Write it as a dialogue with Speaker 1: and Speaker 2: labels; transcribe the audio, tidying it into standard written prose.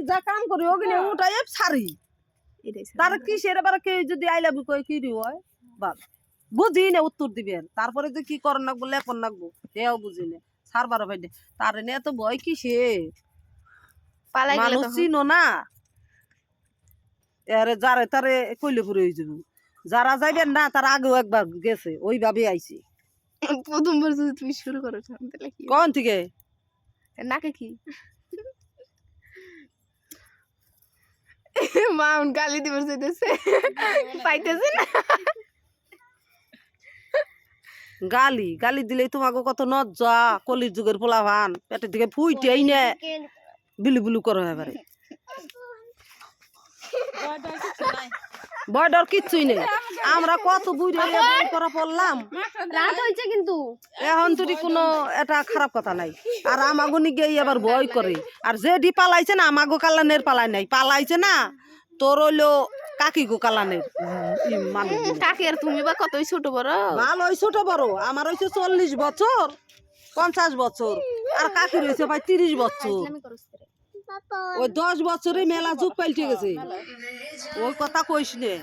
Speaker 1: যা কাম করি ওগিনে উঠাই সারি তার কিসের এবার কেউ যদি আই লাভ ইউ কই কি হয় বাল বুঝি না উত্তর দিবেন তারপরে যে কি করন নাকবো লেপন নাকবো সেও বুঝি না সারবার ভাই তার নিয়ে এত ভয় কিসে মানুষ চিনো না এরে যারে তারে কইলে পুরে হয়ে যাবো যারা যাইবেন না তার আগেও একবার গেছে ওইভাবে আইছি
Speaker 2: প্রথমবার যদি তুমি শুরু করো তাহলে কি
Speaker 1: কোন থেকে
Speaker 2: নাকে কি মাউন গালি দিবার চাইতেছে পাইতেছে না
Speaker 1: গালি গালি দিলেই তোমাকে কত নজ্জা কলির যুগের পোলাভান পেটের দিকে ফুইটেই নে বিলু বিলু করো এবারে ভয় ডর কিচ্ছুই নেই আমরা কত বুড়ে করা পড়লাম
Speaker 2: রাত হইছে কিন্তু
Speaker 1: এখন তুই কোনো এটা খারাপ কথা নাই আর আমাগো নিগে এবার ভয় করে আর যে ডি পালাইছে না আমাগো কালানের পালাই নাই পালাইছে না তোর হইলো কাকি গো কালানের মানুষ
Speaker 2: কাকি আর তুমি বা কতই ছোট বড়
Speaker 1: ভালো ওই ছোট বড় আমার হইছে 40 বছর 50 বছর আর কাকি রয়েছে ভাই 30 বছর ওই 10 বছরে মেলা যুগ পাল্টে গেছে ওই কথা কইস নে